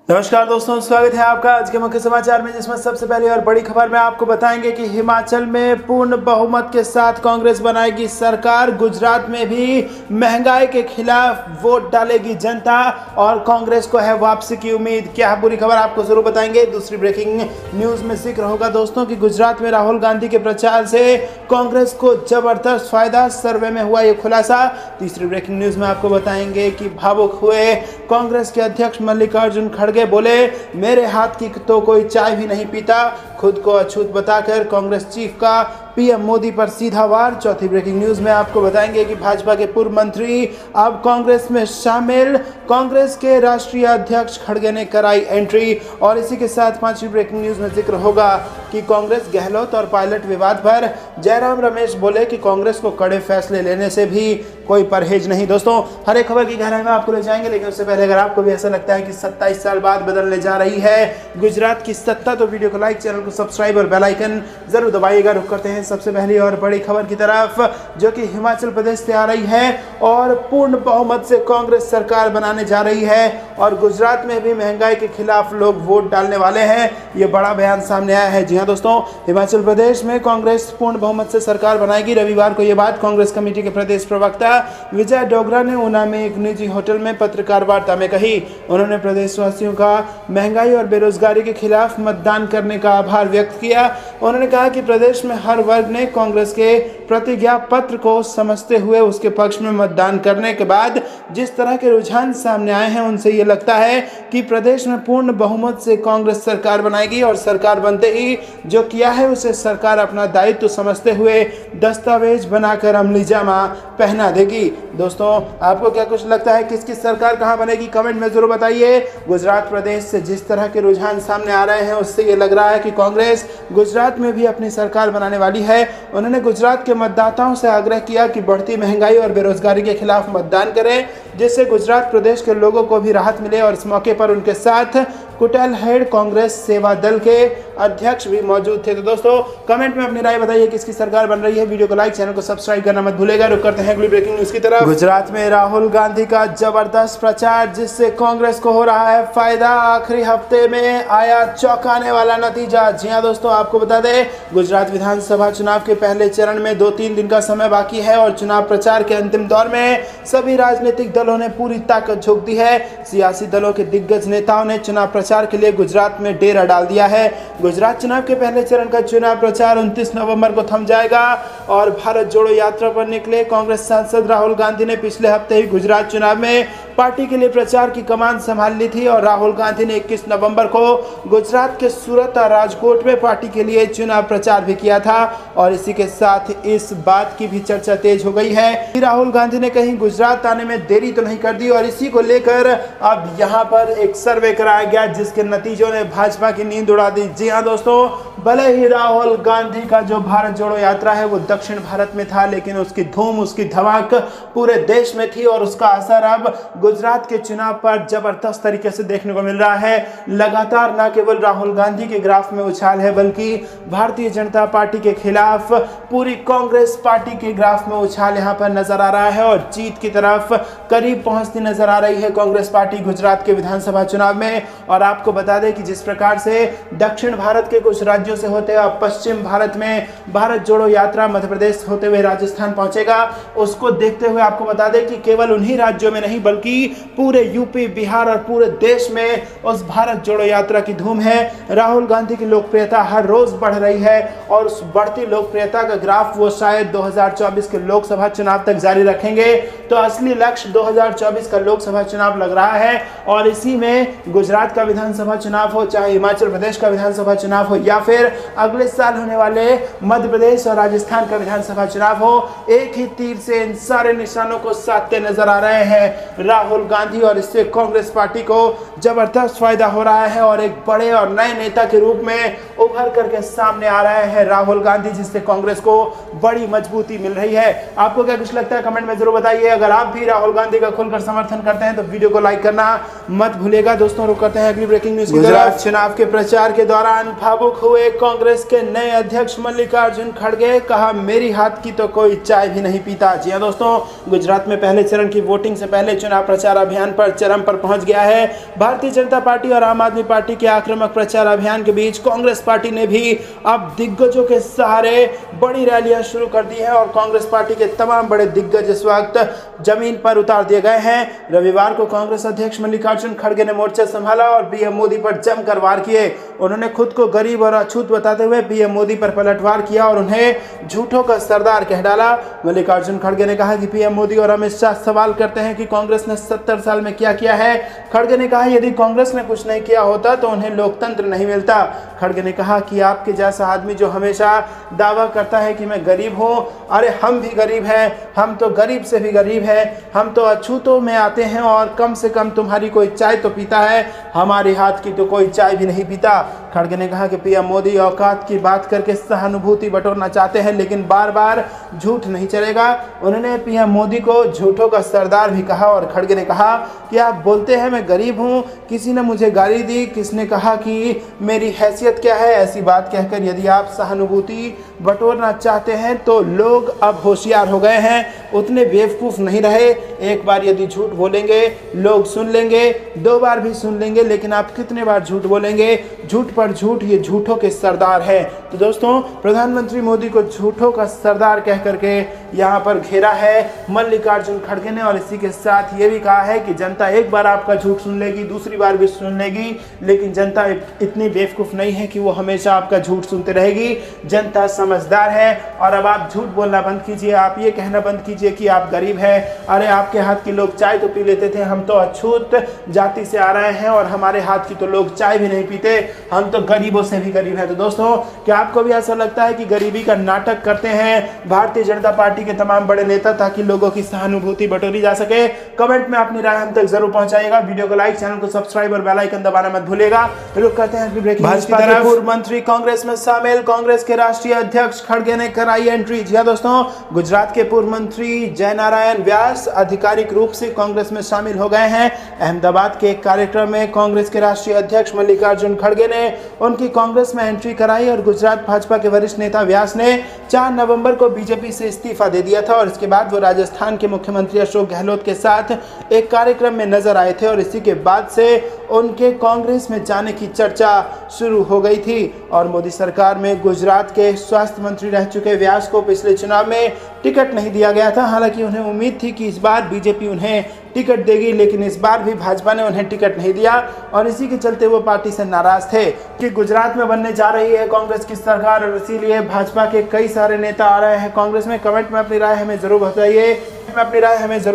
नमस्कार दोस्तों, स्वागत है आपका आज के मुख्य समाचार में, जिसमें सबसे पहले और बड़ी खबर में आपको बताएंगे कि हिमाचल में पूर्ण बहुमत के साथ कांग्रेस बनाएगी सरकार। गुजरात में भी महंगाई के खिलाफ वोट डालेगी जनता और कांग्रेस को है वापसी की उम्मीद। क्या है पूरी खबर आपको जरूर बताएंगे। दूसरी ब्रेकिंग न्यूज में जिक्र होगा दोस्तों कि गुजरात में राहुल गांधी के प्रचार से कांग्रेस को जबरदस्त फायदा, सर्वे में हुआ ये खुलासा। तीसरी ब्रेकिंग न्यूज में आपको बताएंगे कि भावुक हुए कांग्रेस के अध्यक्ष मल्लिकार्जुन खड़गे बोले, मेरे हाथ की तो कोई चाय भी नहीं पीता। खुद को अछूत बताकर कांग्रेस चीफ का पीएम मोदी पर सीधा वार। चौथी ब्रेकिंग न्यूज में आपको बताएंगे कि भाजपा के पूर्व मंत्री अब कांग्रेस में शामिल, कांग्रेस के राष्ट्रीय अध्यक्ष खड़गे ने कराई एंट्री। और इसी के साथ पांचवी ब्रेकिंग न्यूज में जिक्र होगा कि कांग्रेस गहलोत और पायलट विवाद पर जयराम रमेश बोले कि कांग्रेस को कड़े फैसले लेने से भी कोई परहेज नहीं। दोस्तों, हर एक खबर की गहराई में आपको ले जाएंगे, लेकिन उससे पहले अगर आपको भी ऐसा लगता है कि 27 साल बाद बदलने जा रही है गुजरात की सत्ता, तो वीडियो को लाइक, चैनल को सब्सक्राइब और बेल आइकन जरूर दबाइएगा। रुक करते हैं सबसे पहली और बड़ी खबर की तरफ, जो कि हिमाचल प्रदेश से आ रही है और पूर्ण बहुमत से कांग्रेस सरकार बनाने जा रही है और गुजरात में भी महंगाई के खिलाफ लोग वोट डालने वाले हैं। ये बड़ा बयान सामने आया है। जी हाँ दोस्तों, हिमाचल प्रदेश में कांग्रेस पूर्ण बहुमत से सरकार बनाएगी। रविवार को यह बात कांग्रेस कमेटी के प्रदेश प्रवक्ता विजय डोगरा ने ऊना में एक निजी होटल में पत्रकार वार्ता में कही। उन्होंने प्रदेशवासियों का महंगाई और बेरोजगारी के खिलाफ मतदान करने का आभार व्यक्त किया। उन्होंने कहा कि प्रदेश में हर वर्ग ने कांग्रेस के प्रतिज्ञा पत्र को समझते हुए उसके पक्ष में मतदान करने के बाद जिस तरह के रुझान सामने आए हैं, उनसे ये लगता है कि प्रदेश में पूर्ण बहुमत से कांग्रेस सरकार बनाएगी और सरकार बनते ही जो किया है उसे सरकार अपना दायित्व समझते हुए दस्तावेज बनाकर अमली जामा पहना देगी। दोस्तों, आपको क्या कुछ लगता है किसकी सरकार कहां बनेगी? कमेंट में जरूर बताइए। गुजरात प्रदेश से जिस तरह के रुझान सामने आ रहे हैं, उससे ये लग रहा है कि कांग्रेस गुजरात में भी अपनी सरकार बनाने वाली है। उन्होंने गुजरात के मतदाताओं से आग्रह किया कि बढ़ती महंगाई और बेरोजगारी के खिलाफ मतदान करें, जिससे गुजरात प्रदेश के लोगों को भी राहत मिले। और इस मौके पर उनके साथ कुटेल हेड कांग्रेस सेवा दल के अध्यक्ष भी मौजूद थे। तो दोस्तों, कमेंट में अपनी राय बताइए किसकी सरकार बन रही है। वीडियो को लाइक, चैनल को सब्सक्राइब करना मत भूलेगा। रुक करते हैं अगली ब्रेकिंग न्यूज की तरफ। गुजरात में राहुल गांधी का जबरदस्त प्रचार, जिससे कांग्रेस को हो रहा है फायदा। आखिरी हफ्ते में आया चौंकाने वाला नतीजा। जी हां दोस्तों, आपको बता दें, गुजरात विधानसभा चुनाव के पहले चरण में 2-3 दिन का समय बाकी है और चुनाव प्रचार के अंतिम दौर में सभी राजनीतिक दलों ने पूरी ताकत झोंक दी है। सियासी दलों के दिग्गज नेताओं ने चुनाव प्रचार के लिए गुजरात में डेरा डाल दिया है। गुजरात चुनाव के पहले चरण का चुनाव प्रचार 29 नवंबर को थम जाएगा और भारत जोड़ो यात्रा पर निकले कांग्रेस सांसद राहुल गांधी ने पिछले हफ्ते ही गुजरात चुनाव में पार्टी के लिए प्रचार की कमान संभाल ली थी और राहुल गांधी ने 21 नवंबर को गुजरात के सूरत और राजकोट में पार्टी के लिए चुनाव प्रचार भी किया था। और इसी के साथ इस बात की भी चर्चा तेज हो गई है कि राहुल गांधी ने कहीं गुजरात आने में देरी तो नहीं कर दी और इसी को लेकर अब यहां पर एक सर्वे कराया गया, जिसके नतीजों ने भाजपा की नींद उड़ा दी। जी हां दोस्तों, भले ही राहुल गांधी का जो भारत जोड़ो यात्रा है वो दक्षिण भारत में था, लेकिन उसकी धूम, उसकी धमाक पूरे देश में थी और उसका असर अब गुजरात के चुनाव पर जबरदस्त तरीके से देखने को मिल रहा है। लगातार न केवल राहुल गांधी के ग्राफ में उछाल है, बल्कि भारतीय जनता पार्टी के खिलाफ पूरी कांग्रेस पार्टी के ग्राफ में उछाल यहां पर नजर आ रहा है और जीत की तरफ करीब पहुंचती नजर आ रही है कांग्रेस पार्टी गुजरात के विधानसभा चुनाव में। और आपको बता दें कि जिस प्रकार से दक्षिण भारत के कुछ राज्यों से होते हुए पश्चिम भारत में भारत जोड़ो यात्रा मध्य प्रदेश होते हुए राजस्थान पहुंचेगा, उसको देखते हुए आपको बता दें कि केवल उन्हीं राज्यों में नहीं बल्कि पूरे यूपी, बिहार और पूरे देश में उस भारत जोड़ो यात्रा की धूम है। राहुल गांधी की लोकप्रियता हर रोज बढ़ रही है और उस बढ़ती लोकप्रियता का ग्राफ वो शायद 2024 के लोकसभा चुनाव तक जारी रखेंगे। तो असली लक्ष्य 2024 का लोकसभा चुनाव लग रहा है और इसी में गुजरात का विधानसभा चुनाव हो, चाहे हिमाचल प्रदेश का विधानसभा चुनाव हो या फिर अगले साल होने वाले मध्य प्रदेश और राजस्थान का विधानसभा चुनाव हो, एक ही तीर से इन सारे निशानों को साधते नजर आ रहे हैं राहुल गांधी और इससे कांग्रेस पार्टी को जबरदस्त फायदा हो रहा है और एक बड़े और नए नेता के रूप में उभर करके सामने आ रहे हैं राहुल गांधी, जिससे कांग्रेस को बड़ी मजबूती मिल रही है। आपको क्या कुछ लगता है कमेंट में जरूर बताइए। अगर आप भी राहुल गांधी का खुलकर समर्थन करते हैं तो वीडियो को लाइक करना मत भूलिएगा। दोस्तों रुक करते हैं अगली ब्रेकिंग न्यूज की तरफ। चुनाव के प्रचार के दौरान भावुक हुए कांग्रेस के नए अध्यक्ष मल्लिकार्जुन खड़गे, कहा मेरी हाथ की तो कोई चाय भी नहीं पीता। जी हां दोस्तों, गुजरात में पहले चरण की वोटिंग से पहले चुनाव प्रचार अभियान पर चरम पर पहुंच गया है। भारतीय जनता पार्टी और आम आदमी पार्टी के आक्रामक प्रचार अभियान के बीच कांग्रेस पार्टी ने भी अब दिग्गजों के सहारे बड़ी रैलियां शुरू कर दी है और कांग्रेस पार्टी के तमाम बड़े दिग्गज इस वक्त जमीन पर उतार दिए गए हैं। रविवार को कांग्रेस अध्यक्ष मल्लिकार्जुन खड़गे ने मोर्चा संभाला और पीएम मोदी पर जमकर वार किए। उन्होंने खुद को गरीब और अछूत बताते हुए पीएम मोदी पर पलटवार किया और उन्हें झूठों का सरदार कह डाला। मल्लिकार्जुन खड़गे ने कहा कि पीएम मोदी और अमित शाह सवाल करते हैं कि कांग्रेस ने 70 साल में क्या किया है। खड़गे ने कहा यदि कांग्रेस ने कुछ नहीं किया होता तो उन्हें लोकतंत्र नहीं मिलता। खड़गे ने कहा कि आपके जैसा आदमी जो हमेशा दावा करता है कि मैं गरीब हूं, अरे हम भी गरीब हैं, हम तो गरीब से भी गरीब हैं, हम तो अछूतों में आते हैं और कम से कम तुम्हारी कोई चाय तो पीता है, हमारे हाथ की तो कोई चाय भी नहीं पीता। खड़गे ने कहा कि पीएम मोदी औकात की बात करके सहानुभूति बटोरना चाहते हैं लेकिन बार बार झूठ नहीं चलेगा। उन्होंने पीएम मोदी को झूठों का सरदार भी कहा और खड़गे ने कहा कि आप बोलते हैं मैं गरीब हूं, किसी ने मुझे गाली दी, किसने कहा कि मेरी हैसियत क्या है। ऐसी बात कहकर यदि आप सहानुभूति बटोरना चाहते हैं तो लोग अब होशियार हो गए हैं, उतने बेवकूफ़ नहीं रहे। एक बार यदि झूठ बोलेंगे लोग सुन लेंगे, 2 बार भी सुन लेंगे, लेकिन आप कितने बार झूठ बोलेंगे। झूठ पर झूठ, ये झूठों के सरदार है। तो दोस्तों प्रधानमंत्री मोदी को झूठों का सरदार कह करके यहाँ पर घेरा है मल्लिकार्जुन खड़गे ने और इसी के साथ ये भी कहा है कि जनता एक बार आपका झूठ सुन लेगी, दूसरी बार भी सुन लेगी, लेकिन जनता इतनी बेवकूफ़ नहीं है कि वो हमेशा आपका झूठ सुनते रहेगी। जनता समझदार है और अब आप झूठ बोलना बंद कीजिए, आप ये कहना बंद कीजिए कि आप गरीब हैं। अरे आपके हाथ की लोग चाय तो पी लेते थे, हम तो अछूत जाति से आ रहे हैं और हमारे हाथ की तो लोग चाय भी नहीं पीते, हम तो गरीबों से भी गरीब हैं। तो दोस्तों क्या आपको भी ऐसा लगता है कि गरीबी का नाटक करते हैं भारतीय जनता पार्टी के तमाम बड़े नेता ताकि लोगों की सहानुभूति बटोरी जा सके? कमेंट में अपनी राय हम तक जरूर पहुंचाइएगा। वीडियो को लाइक, चैनल को सब्सक्राइब और बेल आइकन दबाना मत भूलिएगा। रुक करते हैं भाजपा के पूर्व मंत्री कांग्रेस में शामिल, कांग्रेस के राष्ट्रीय अध्यक्ष खड़गे ने कराई एंट्री। जी हां दोस्तों, गुजरात के पूर्व मंत्री जयनारायण व्यास आधिकारिक रूप से कांग्रेस में शामिल हो गए हैं। अहमदाबाद के एक कार्यक्रम में कांग्रेस के राष्ट्रीय अध्यक्ष मल्लिकार्जुन खड़गे ने उनकी कांग्रेस में एंट्री कराई और गुजरात भाजपा के वरिष्ठ नेता व्यास ने 4 नवंबर को बीजेपी से इस्तीफा दे दिया था और इसके बाद वो राजस्थान के मुख्यमंत्री अशोक गहलोत के साथ एक कार्यक्रम में नजर आए थे और इसी के बाद से उनके कांग्रेस में जाने की चर्चा शुरू हो गई थी। और मोदी सरकार में गुजरात के स्वास्थ्य मंत्री रह चुके व्यास को पिछले चुनाव में टिकट नहीं दिया गया था। हालांकि उन्हें उम्मीद थी कि इस बार बीजेपी उन्हें टिकट देगी, लेकिन इस बार भी भाजपा ने उन्हें टिकट नहीं दिया और इसी के चलते वो पार्टी से नाराज थे कि गुजरात में बनने जा रही है कांग्रेस की सरकार और इसीलिए भाजपा के कई सारे नेता आ रहे हैं कांग्रेस में। कमेंट में अपनी राय हमें जरूर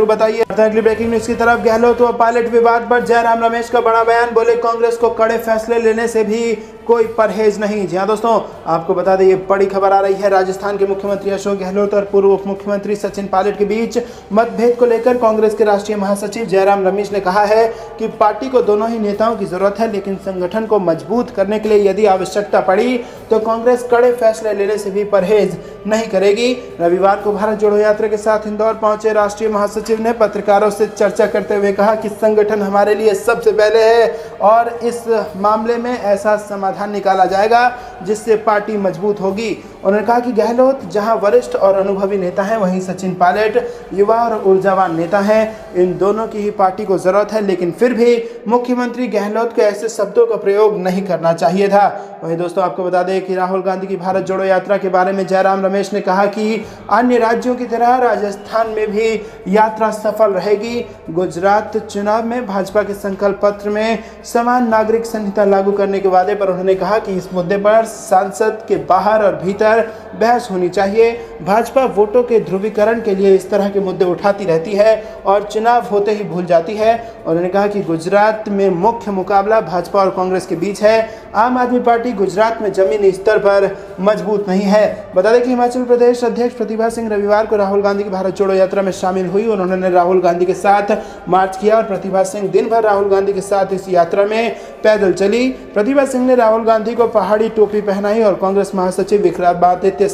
बताइए। अगली ब्रेकिंग न्यूज की तरफ, गहलोत व पायलट विवाद पर जयराम रमेश का बड़ा बयान, बोले कांग्रेस को कड़े फैसले लेने से भी कोई परहेज नहीं। जी हां दोस्तों, आपको बता दें ये बड़ी खबर आ रही है। राजस्थान के मुख्यमंत्री अशोक गहलोत और पूर्व उप मुख्यमंत्री सचिन पायलट के बीच मतभेद को लेकर कांग्रेस के राष्ट्रीय महासचिव जयराम रमेश ने कहा है कि पार्टी को दोनों ही नेताओं की जरूरत है, लेकिन संगठन को मजबूत करने के लिए यदि आवश्यकता पड़ी तो कांग्रेस कड़े फैसले लेने से भी परहेज नहीं करेगी। रविवार को भारत जोड़ो यात्रा के साथ इंदौर पहुंचे राष्ट्रीय महासचिव ने पत्रकारों से चर्चा करते हुए कहा कि संगठन हमारे लिए सबसे पहले है और इस मामले में ऐसा समाधान निकाला जाएगा जिससे पार्टी मजबूत होगी। उन्होंने कहा कि गहलोत जहां वरिष्ठ और अनुभवी नेता हैं, वहीं सचिन पायलट युवा और ऊर्जावान नेता हैं। इन दोनों की ही पार्टी को जरूरत है, लेकिन फिर भी मुख्यमंत्री गहलोत को ऐसे शब्दों का प्रयोग नहीं करना चाहिए था। वहीं दोस्तों आपको बता दें कि राहुल गांधी की भारत जोड़ो यात्रा के बारे में जयराम रमेश ने कहा कि अन्य राज्यों की तरह राजस्थान में भी यात्रा सफल रहेगी। गुजरात चुनाव में भाजपा के संकल्प पत्र में समान नागरिक संहिता लागू करने के वादे पर उन्होंने कहा कि इस मुद्दे पर सांसद के बाहर और भीतर बहस होनी चाहिए। भाजपा वोटों के ध्रुवीकरण के लिए इस तरह के मुद्दे उठाती रहती है और चुनाव होते ही भूल जाती है। उन्होंने कहा कि गुजरात में मुख्य मुकाबला भाजपा और कांग्रेस के बीच है। आम आदमी पार्टी गुजरात में जमीनी स्तर पर मजबूत नहीं है। बता दें कि हिमाचल प्रदेश अध्यक्ष प्रतिभा सिंह रविवार को राहुल गांधी की भारत जोड़ो यात्रा में शामिल हुई। उन्होंने राहुल गांधी के साथ मार्च किया और प्रतिभा सिंह दिन भर राहुल गांधी के साथ इस यात्रा में पैदल चली। प्रतिभा सिंह ने राहुल गांधी को पहाड़ी टोपी पहनाई और कांग्रेस महासचिव विक्रमादित्य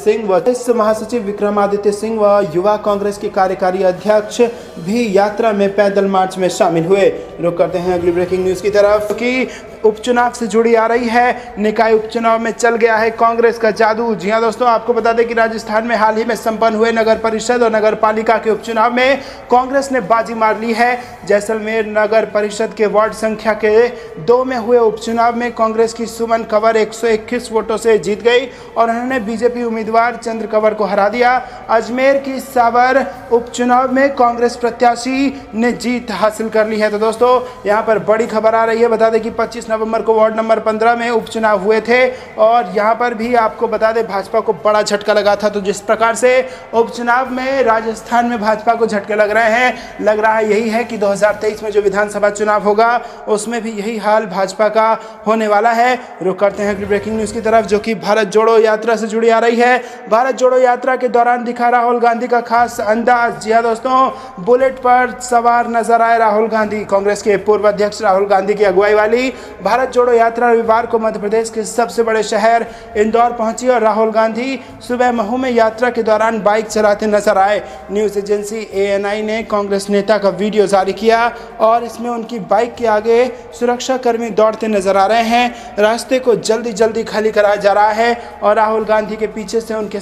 सिंह व युवा कांग्रेस के कार्यकारी अध्यक्ष भी यात्रा में पैदल मार्च में शामिल हुए। रुक करते हैं अगली ब्रेकिंग न्यूज की तरफ कि उपचुनाव से जुड़ी आ रही है। निकाय उपचुनाव में चल गया है कांग्रेस का जादू। जी हां दोस्तों, आपको बता दें कि राजस्थान में हाल ही में संपन्न हुए नगर परिषद और नगर पालिका के उपचुनाव में कांग्रेस ने बाजी मार ली है। जैसलमेर नगर परिषद के वार्ड संख्या के 2 में हुए उपचुनाव में कांग्रेस की सुमन कंवर 121 वोटों से जीत गई और उन्होंने बीजेपी उम्मीदवार चंद्र कंवर को हरा दिया। अजमेर की सावर उपचुनाव में कांग्रेस प्रत्याशी ने जीत हासिल कर ली है। तो दोस्तों, यहाँ पर बड़ी खबर आ रही है। बता दें कि 25 नवंबर को वार्ड नंबर 15 में उपचुनाव हुए थे और यहाँ पर भी आपको बता दें भाजपा को बड़ा झटका लगा था। तो जिस प्रकार से उपचुनाव में राजस्थान में भाजपा को झटके लग रहे हैं, लग रहा है यही है कि 2023 में जो विधानसभा चुनाव होगा उसमें भी यही हाल भाजपा का होने वाला है। रुक करते हैं ब्रेकिंग न्यूज की तरफ जो कि भारत जोड़ो यात्रा से जुड़ी आ रही है। भारत जोड़ो यात्रा के दौरान दिखा राहुल गांधी का खास अंदाज। जी हाँ दोस्तों, बुलेट पर सवार नजर आए राहुल गांधी। कांग्रेस के पूर्व अध्यक्ष राहुल गांधी की अगुवाई वाली भारत जोड़ो यात्रा रविवार को मध्य प्रदेश के सबसे बड़े शहर इंदौर पहुंची और राहुल गांधी सुबह महू में यात्रा के दौरान बाइक चलाते नजर आए। न्यूज एजेंसी ANI ने कांग्रेस नेता का वीडियो जारी किया और इसमें उनकी बाइक के आगे सुरक्षा कर्मी दौड़ते नजर आ रहे हैं। रास्ते को जल्दी जल्दी खाली कराया जा रहा है और राहुल गांधी के पीछे से उनके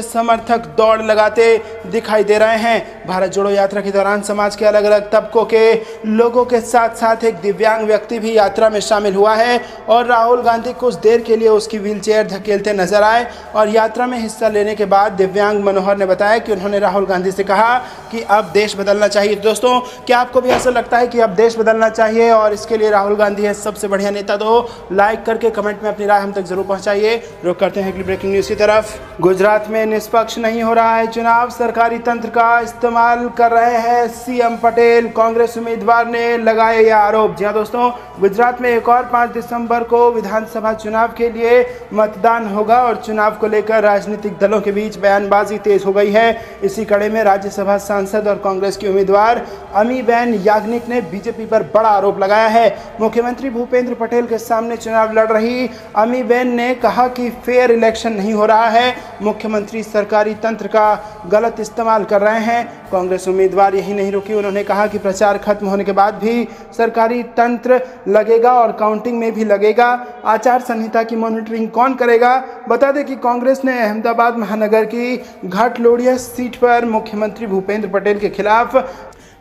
समर्थक दौड़ लगाते दिखाई दे रहे हैं। भारत जोड़ो यात्रा के दौरान समाज के अलग अलग तबकों के लोगों के साथ साथ एक दिव्यांग व्यक्ति भी यात्रा में शामिल हुआ है और राहुल गांधी कुछ देर के लिए उसकी व्हीलचेयर धकेलते नजर आए और यात्रा में हिस्सा लेने के बाद दिव्यांग मनोहर ने बताया कि उन्होंने राहुल गांधी से कहा कि अब देश बदलना चाहिए। दोस्तों, क्या आपको भी ऐसा लगता है कि अब देश बदलना चाहिए और इसके लिए राहुल गांधी है सबसे बढ़िया नेता? तो लाइक करके कमेंट में अपनी राय हम तक जरूर पहुंचाइए। रुक करते हैं अगली ब्रेकिंग न्यूज की तरफ। गुजरात में निष्पक्ष नहीं हो रहा है चुनाव, सरकारी तंत्र का इस्तेमाल कर रहे हैं CM पटेल। कांग्रेस उम्मीदवार ने लगाए ये आरोप। जी हाँ दोस्तों, गुजरात में एक और 5 दिसंबर को विधानसभा चुनाव के लिए मतदान होगा और चुनाव को लेकर राजनीतिक दलों के बीच बयानबाजी तेज हो गई है। इसी कड़ी में राज्यसभा सांसद और कांग्रेस की उम्मीदवार अमीबेन याग्निक ने बीजेपी पर बड़ा आरोप लगाया है। मुख्यमंत्री भूपेंद्र पटेल के सामने चुनाव लड़ रही अमीबेन ने कहा कि फेयर इलेक्शन नहीं हो रहा है, मुख्यमंत्री सरकारी तंत्र का गलत इस्तेमाल कर रहे हैं। कांग्रेस उम्मीदवार यही नहीं रुकी, उन्होंने कहा कि प्रचार खत्म होने के बाद भी सरकारी तंत्र लगेगा और काउंटिंग में भी लगेगा। आचार संहिता की मॉनिटरिंग कौन करेगा? बता दें कि कांग्रेस ने अहमदाबाद महानगर की घाटलोड़िया सीट पर मुख्यमंत्री भूपेंद्र पटेल के खिलाफ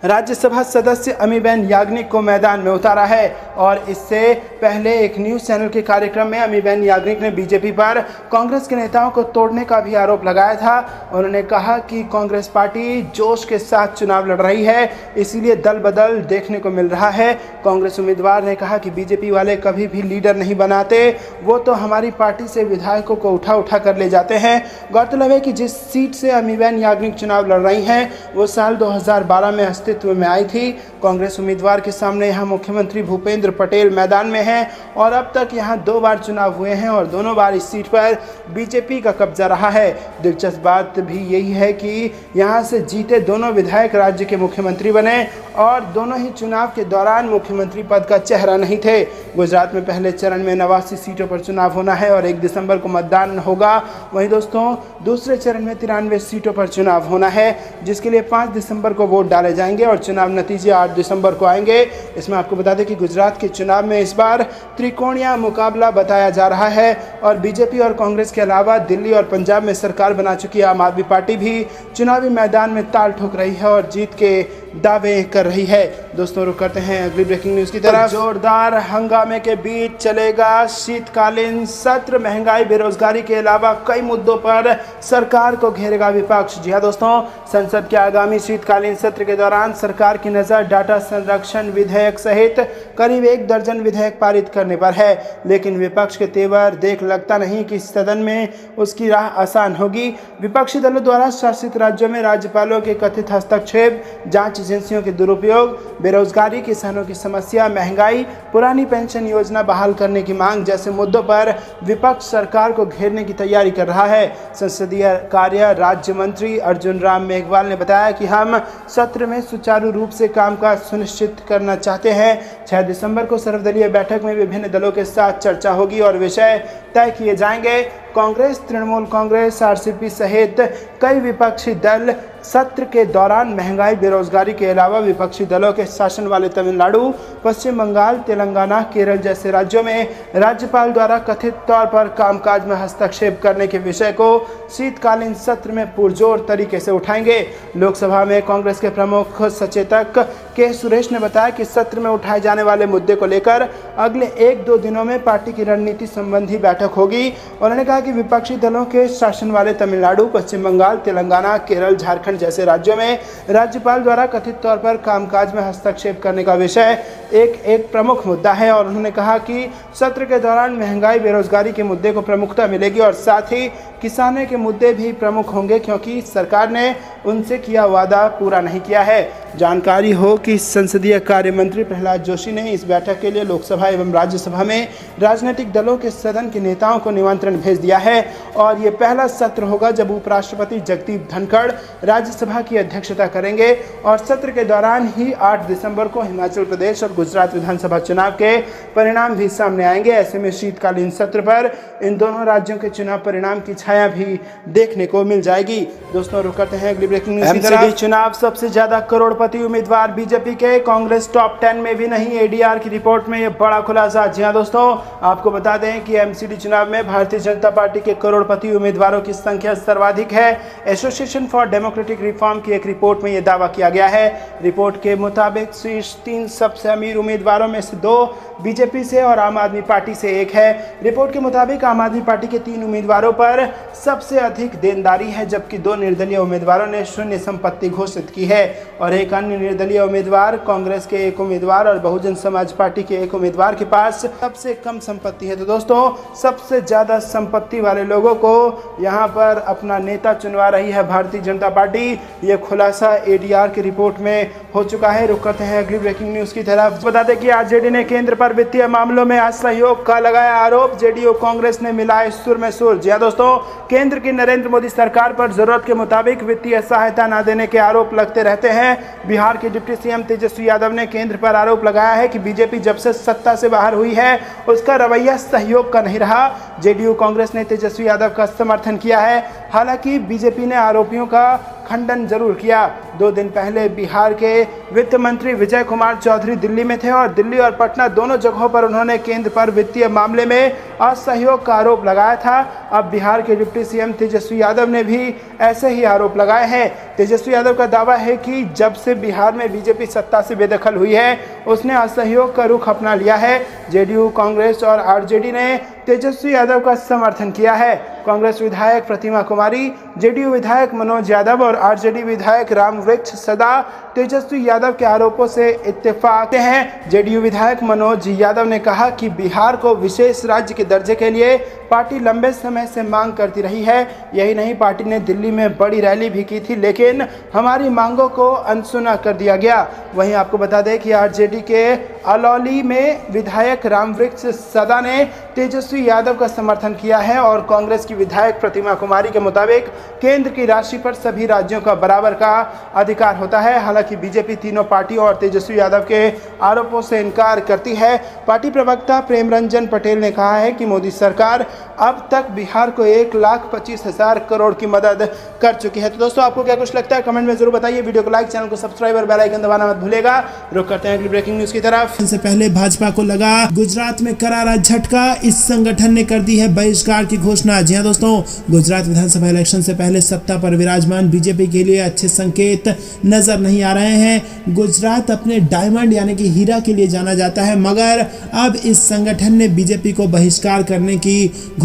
राज्यसभा सदस्य अमीबेन याग्निक को मैदान में उतारा है और इससे पहले एक न्यूज़ चैनल के कार्यक्रम में अमीबेन याग्निक ने बीजेपी पर कांग्रेस के नेताओं को तोड़ने का भी आरोप लगाया था। उन्होंने कहा कि कांग्रेस पार्टी जोश के साथ चुनाव लड़ रही है, इसीलिए दल बदल देखने को मिल रहा है। कांग्रेस उम्मीदवार ने कहा कि बीजेपी वाले कभी भी लीडर नहीं बनाते, वो तो हमारी पार्टी से विधायकों को उठा कर ले जाते हैं। गौरतलब है कि जिस सीट से अमीबेन याग्निक चुनाव लड़ रही हैं वो साल 2012 में अस्तित्व में आई थी। कांग्रेस उम्मीदवार के सामने यहां मुख्यमंत्री भूपेंद्र पटेल मैदान में हैं और अब तक यहां 2 बार चुनाव हुए हैं और दोनों बार इस सीट पर बीजेपी का कब्जा रहा है। दिलचस्प बात भी यही है कि यहां से जीते दोनों विधायक राज्य के मुख्यमंत्री बने और दोनों ही चुनाव के दौरान मुख्यमंत्री पद का चेहरा नहीं थे। गुजरात में पहले चरण में 89 सीटों पर चुनाव होना है और 1 दिसंबर को मतदान होगा। वहीं दोस्तों, दूसरे चरण में 93 सीटों पर चुनाव होना है, जिसके लिए 5 दिसंबर को वोट डाले जाएंगे और चुनाव नतीजे 8 दिसंबर को आएंगे। इसमें आपको बता दें कि गुजरात के चुनाव में इस बार त्रिकोणीय मुकाबला बताया जा रहा है और बीजेपी और कांग्रेस के अलावा दिल्ली और पंजाब में सरकार बना चुकी आम आदमी पार्टी भी चुनावी मैदान में ताल ठोक रही है और जीत के दावे कर रही है। दोस्तों, रुक करते हैं अगली ब्रेकिंग न्यूज की तरफ। जोरदार हंगामे के बीच चलेगा शीतकालीन सत्र। महंगाई, बेरोजगारी के अलावा कई मुद्दों पर सरकार को घेरेगा विपक्ष। जी हाँ दोस्तों, संसद के आगामी शीतकालीन सत्र के दौरान सरकार की नज़र डाटा संरक्षण विधेयक सहित करीब 1 दर्जन विधेयक पारित करने पर है, लेकिन विपक्ष के तेवर देख लगता नहीं कि सदन में उसकी राह आसान होगी। विपक्षी दलों द्वारा शासित राज्यों में राज्यपालों के कथित हस्तक्षेप, जांच एजेंसियों के दुरुपयोग, बेरोजगारी, किसानों की समस्या, महंगाई, पुरानी पेंशन पेंशन योजना बहाल करने की मांग जैसे मुद्दों पर विपक्ष सरकार को घेरने की तैयारी कर रहा है। संसदीय कार्य राज्य मंत्री अर्जुन राम मेघवाल ने बताया कि हम सत्र में सुचारू रूप से कामकाज सुनिश्चित करना चाहते हैं। 6 दिसंबर को सर्वदलीय बैठक में विभिन्न दलों के साथ चर्चा होगी और विषय तय किए जाएंगे। कांग्रेस, तृणमूल कांग्रेस, आरसीपी सहित कई विपक्षी दल सत्र के दौरान महंगाई, बेरोजगारी के अलावा विपक्षी दलों के शासन वाले तमिलनाडु, पश्चिम बंगाल, तेलंगाना, केरल जैसे राज्यों में राज्यपाल द्वारा कथित तौर पर कामकाज में हस्तक्षेप करने के विषय को शीतकालीन सत्र में पुरजोर तरीके से उठाएंगे। लोकसभा में कांग्रेस के प्रमुख सचेतक के सुरेश ने बताया कि सत्र में उठाए जाने वाले मुद्दे को लेकर अगले 1-2 दिनों में पार्टी की रणनीति संबंधी बैठक होगी। उन्होंने कहा कि विपक्षी दलों के शासन वाले तमिलनाडु, पश्चिम बंगाल, तेलंगाना, केरल, झारखंड जैसे राज्यों में राज्यपाल द्वारा कथित तौर पर कामकाज में हस्तक्षेप करने का विषय एक प्रमुख मुद्दा है। और उन्होंने कहा कि सत्र के दौरान महंगाई, बेरोजगारी के मुद्दे को प्रमुखता मिलेगी और साथ ही किसानों के मुद्दे भी प्रमुख होंगे, क्योंकि सरकार ने उनसे किया वादा पूरा नहीं किया है। जानकारी हो कि संसदीय कार्य मंत्री प्रहलाद जोशी ने इस बैठक के लिए लोकसभा एवं राज्यसभा में राजनीतिक दलों के सदन के नेताओं को निमंत्रण भेज दिया है और ये पहला सत्र होगा जब उपराष्ट्रपति जगदीप धनखड़ राज्यसभा की अध्यक्षता करेंगे और सत्र के दौरान ही 8 दिसंबर को हिमाचल प्रदेश और गुजरात विधानसभा चुनाव के परिणाम भी सामने आएंगे। ऐसे में शीतकालीन सत्र पर इन दोनों राज्यों के चुनाव परिणाम की छाया भी देखने को मिल जाएगी। दोस्तों, रुक करते हैं अगली ब्रेकिंग न्यूज़ की तरफ। चुनाव सबसे ज्यादा करोड़पति उम्मीदवार बीजेपी के, कांग्रेस टॉप 10 में भी नहीं। एडीआर की रिपोर्ट में यह बड़ा खुलासा। जी हां दोस्तों, आपको बता दें कि एमसीडी चुनाव में भारतीय जनता पार्टी के करोड़पति उम्मीदवारों की संख्या सर्वाधिक है। एसोसिएशन फॉर डेमोक्रेटिक रिफॉर्म की एक रिपोर्ट में यह दावा किया गया है। रिपोर्ट के मुताबिक शीर्ष 3 सबसे अमीर उम्मीदवारों में से 2 बीजेपी से और आम आदमी पार्टी से 1 है। रिपोर्ट के मुताबिक आम आदमी पार्टी के 3 उम्मीदवारों पर सबसे अधिक देनदारी है, जबकि 2 निर्दलीय उम्मीदवारों ने शून्य संपत्ति घोषित की है और एक अन्य निर्दलीय उम्मीदवार, कांग्रेस के 1 उम्मीदवार और बहुजन समाज पार्टी के 1 उम्मीदवार के पास सबसे कम संपत्ति है। तो दोस्तों, सबसे ज्यादा संपत्ति वाले लोगों को यहाँ पर अपना नेता चुनवा रही है भारतीय जनता पार्टी। ये खुलासा एडीआर की रिपोर्ट में हो चुका है। रुक करते हैं अगली ब्रेकिंग न्यूज की तरफ। बता दें कि आरजेडी ने केंद्र पर वित्तीय मामलों में असहयोग का लगाया आरोप। जेडीयू कांग्रेस ने मिलाए सुर में सुर। जी हां दोस्तों, केंद्र की नरेंद्र मोदी सरकार पर जरूरत के मुताबिक वित्तीय सहायता न देने के आरोप लगते रहते हैं। बिहार के डिप्टी सीएम तेजस्वी यादव ने केंद्र पर आरोप लगाया है कि बीजेपी जब से सत्ता से बाहर हुई है उसका रवैया सहयोग का नहीं रहा। जेडीयू कांग्रेस ने तेजस्वी यादव का समर्थन किया है। हालांकि बीजेपी ने आरोपियों का खंडन जरूर किया। 2 दिन पहले बिहार के वित्त मंत्री विजय कुमार चौधरी दिल्ली में थे और दिल्ली और पटना दोनों जगहों पर उन्होंने केंद्र पर वित्तीय मामले में असहयोग का आरोप लगाया था। अब बिहार के डिप्टी सीएम तेजस्वी यादव ने भी ऐसे ही आरोप लगाए हैं। तेजस्वी यादव का दावा है कि जब से बिहार में बीजेपी सत्ता से बेदखल हुई है उसने असहयोग का रुख अपना लिया है। जेडीयू, कांग्रेस और आरजेडी ने तेजस्वी यादव का समर्थन किया है। कांग्रेस विधायक प्रतिमा कुमारी, जेडीयू विधायक मनोज यादव और आरजेडी विधायक रामवृक्ष सदा तेजस्वी यादव के आरोपों से इत्तेफाक हैं। जेडीयू विधायक मनोज यादव ने कहा कि बिहार को विशेष राज्य के दर्जे के लिए पार्टी लंबे समय से मांग करती रही है। यही नहीं, पार्टी ने दिल्ली में बड़ी रैली भी की थी, लेकिन हमारी मांगों को अनसुना कर दिया गया। वहीं आपको बता दें कि आरजेडी के अलौली में विधायक रामवृक्ष सदा ने तेजस्वी यादव का समर्थन किया है और कांग्रेस की विधायक प्रतिमा कुमारी के मुताबिक केंद्र की राशि पर सभी राज्यों का बराबर का अधिकार होता है। हालांकि बीजेपी तीनों पार्टियों और तेजस्वी यादव के आरोपों से इनकार करती है। पार्टी प्रवक्ता प्रेम रंजन पटेल ने कहा है कि मोदी सरकार अब तक बिहार को 1,25,000 करोड़ की मदद कर चुकी है। तो दोस्तों, आपको क्या कुछ लगता है कमेंट में जरूर बताइए। वीडियो को लाइक, चैनल को सब्सक्राइब और बेल आइकन दबाना मत भूलेगा। रुक करते हैं अगली ब्रेकिंग न्यूज की तरफ। इससे पहले भाजपा को लगा गुजरात में करारा झटका, इस संगठन ने कर दी है बहिष्कार की घोषणा। जी हां दोस्तों, गुजरात विधानसभा इलेक्शन से पहले सत्ता पर विराजमान बीजेपी के लिए अच्छे संकेत नजर नहीं आ रहे हैं। गुजरात अपने डायमंड यानी कि हीरा के लिए जाना जाता है, मगर अब इस संगठन ने बीजेपी को बहिष्कार करने की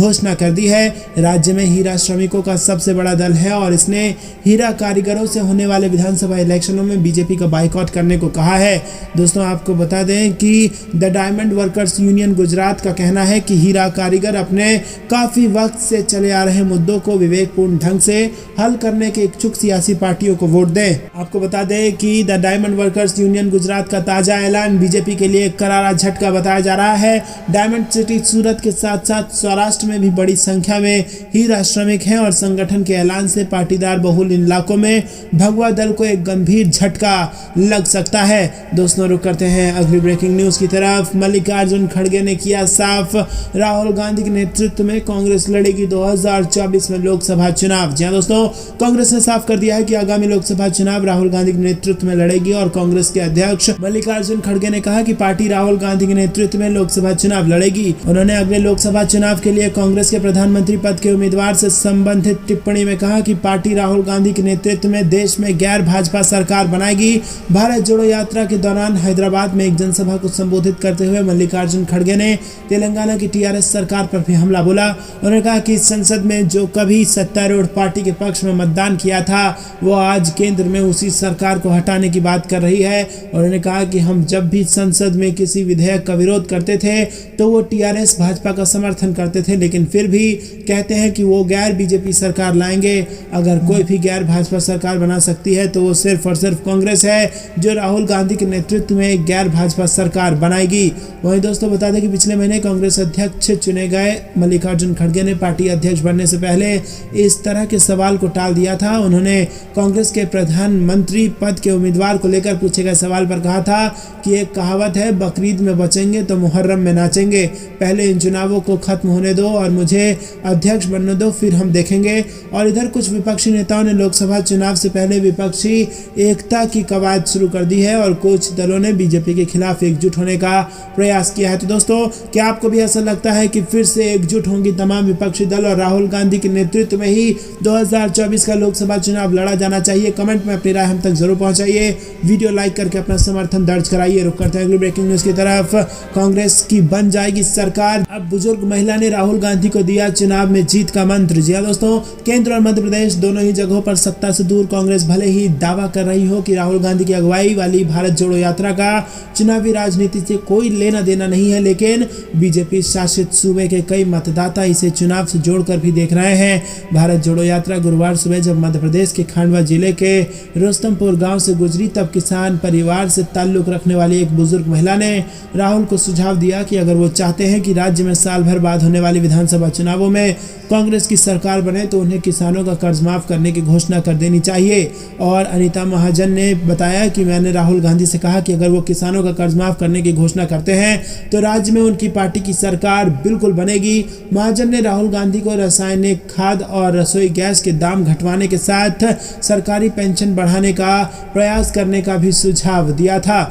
घोषणा कर दी है। राज्य में हीरा श्रमिकों का सबसे बड़ा दल है और इसने हीरा कारीगरों से होने वाले विधानसभा इलेक्शनों में बीजेपी का बाइकआउट करने को कहा है। दोस्तों आपको बता दें कि the diamond workers union Gujarat का कहना है कि हीरा कारीगर अपने काफी वक्त से चले आ रहे मुद्दों को विवेकपूर्ण ढंग से हल करने के इच्छुक सियासी पार्टियों को वोट दें। आपको बता दें कि the diamond workers union Gujarat का ताजा ऐलान बीजेपी के लिए करारा झटका बताया जा रहा है। डायमंड सिटी सूरत के साथ साथ सौराष्ट्र में भी बड़ी संख्या में हीरा श्रमिक हैं और संगठन के ऐलान से पाटीदार बहुल इलाकों में भगवा दल को एक गंभीर झटका लग सकता है। दोस्तों रुक करते हैं अगली ब्रेकिंग न्यूज की तरफ। मल्लिकार्जुन खड़गे ने किया साफ, राहुल गांधी के नेतृत्व में कांग्रेस लड़ेगी 2024 में लोकसभा चुनाव। जी हां दोस्तों, कांग्रेस ने साफ कर दिया है कि आगामी लोकसभा चुनाव राहुल गांधी के नेतृत्व में लड़ेगी और कांग्रेस के अध्यक्ष मल्लिकार्जुन खड़गे ने कहा कि पार्टी राहुल गांधी के नेतृत्व में लोकसभा चुनाव लड़ेगी। उन्होंने अगले लोकसभा चुनाव के लिए कांग्रेस के प्रधानमंत्री पद के उम्मीदवार से संबंधित टिप्पणी में कहा कि पार्टी राहुल गांधी के नेतृत्व में देश में गैर भाजपा सरकार बनाएगी। भारत जोड़ो यात्रा के दौरान हैदराबाद में एक जनसभा को संबोधित करते हुए मल्लिकार्जुन खड़गे ने तेलंगाना की टीआरएस सरकार पर भी हमला बोला। उन्होंने कहा कि संसद में जो कभी सत्तारूढ़ पार्टी के पक्ष में मतदान किया था वो आज केंद्र में उसी सरकार को हटाने की बात कर रही है। उन्होंने कहा कि हम जब भी संसद में किसी विधेयक का विरोध करते थे तो वो टीआरएस भाजपा का समर्थन करते थे, लेकिन फिर भी कहते हैं कि वो गैर बीजेपी सरकार लाएंगे। अगर कोई भी गैर भाजपा सरकार बना सकती है तो वो सिर्फ और सिर्फ कांग्रेस है जो राहुल गांधी के नेतृत्व में एक गैर भाजपा सरकार बनाएगी। वहीं दोस्तों बता दें कि पिछले महीने कांग्रेस अध्यक्ष चुने गए मल्लिकार्जुन खड़गे ने पार्टी अध्यक्ष बनने से पहले इस तरह के सवाल को टाल दिया था। उन्होंने कांग्रेस के प्रधानमंत्री पद के उम्मीदवार को लेकर पूछे गए सवाल पर कहा था कि एक कहावत है, बकरीद में बचेंगे तो मुहर्रम में नाचेंगे। पहले इन चुनावों को खत्म होने दो और मुझे अध्यक्ष बनने दो, फिर हम देखेंगे। और इधर कुछ विपक्षी नेताओं ने लोकसभा चुनाव से पहले विपक्षी एकता की कवायद शुरू कर दी है और कुछ दलों ने बीजेपी के खिलाफ एकजुट होने का प्रयास किया है। तो दोस्तों क्या आपको भी ऐसा लगता है कि फिर से एकजुट होंगी तमाम विपक्षी दल और राहुल गांधी के नेतृत्व में ही 2024 का लोकसभा चुनाव लड़ा जाना चाहिए? कमेंट में अपनी राय हम तक जरूर पहुंचाइए। वीडियो लाइक करके अपना समर्थन दर्ज कराइए। रुक करते हैं अगली ब्रेकिंग न्यूज की तरफ। कांग्रेस की बन जाएगी सरकार, अब बुजुर्ग महिला ने राहुल गांधी को दिया चुनाव में जीत का मंत्र। जी हां दोस्तों, केंद्र और मध्य प्रदेश दोनों ही जगहों पर सत्ता से दूर कांग्रेस भले ही दावा कर रही हो कि राहुल गांधी की अगुवाई वाली भारत जोड़ो यात्रा का चुनावी राजनीति से कोई लेना देना नहीं है, लेकिन बीजेपी शासित सूबे के कई मतदाता इसे चुनाव से जोड़कर भी देख रहे हैं। भारत जोड़ो यात्रा गुरुवार सुबह जब मध्य प्रदेश के खंडवा जिले के रुस्तमपुर गांव से गुजरी तब किसान परिवार से ताल्लुक रखने वाली एक बुजुर्ग महिला ने राहुल को सुझाव दिया कि अगर वो चाहते हैं कि राज्य में साल भर बाद होने वाली विधानसभा चुनावों में कांग्रेस की सरकार बने तो उन्हें किसानों का कर्ज माफ करने की घोषणा कर देनी चाहिए। और अनीता महाजन ने बताया कि मैंने राहुल गांधी से कहा कि अगर वो किसानों का कर्ज माफ करने की घोषणा करते हैं तो राज्य में उनकी पार्टी की सरकार बिल्कुल बनेगी। महाजन ने राहुल गांधी को रासायनिक खाद और रसोई गैस के दाम घटवाने के साथ सरकारी पेंशन बढ़ाने का प्रयास करने का भी सुझाव दिया था।